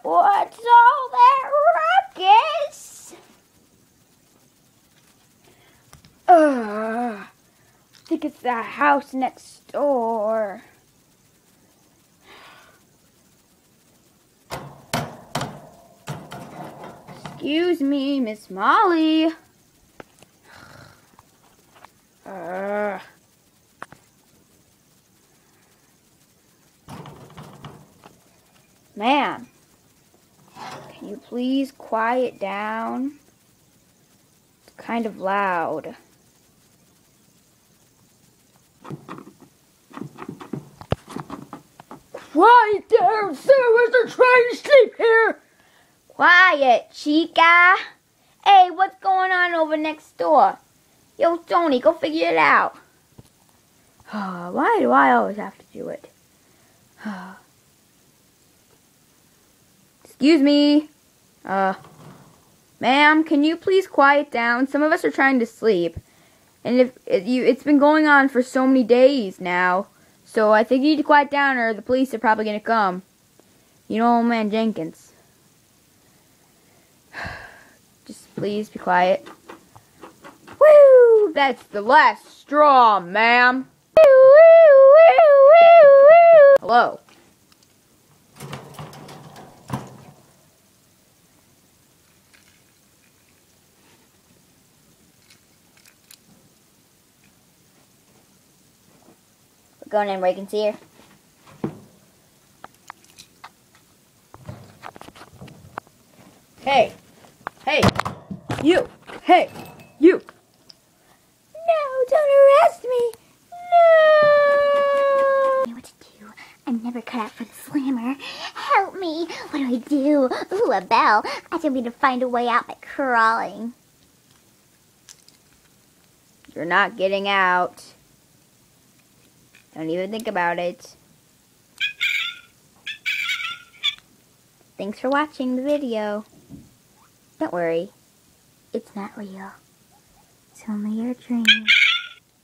What's all that ruckus? I think it's the house next door. Excuse me, Miss Molly. Ma'am, can you please quiet down? It's kind of loud. Quiet down, Sarah's are trying to sleep here. Quiet, chica. Hey, what's going on over next door? Yo, Tony, go figure it out. Why do I always have to do it? Excuse me. Ma'am, can you please quiet down? Some of us are trying to sleep. And it's been going on for so many days now. So I think you need to quiet down or the police are probably going to come. You know, old man Jenkins. Just please be quiet. Woo! That's the last straw, ma'am. Woo, woo, woo, woo, woo. Hello. We're going in where you can see her. Hey. Hey. You. Hey. You. No, don't arrest me. No. I know what to do. I'm never cut out for the slammer. Help me. What do I do? Ooh, a bell. I think we need to find a way out by crawling. You're not getting out. Don't even think about it. Thanks for watching the video. Don't worry. It's not real. It's only your dream.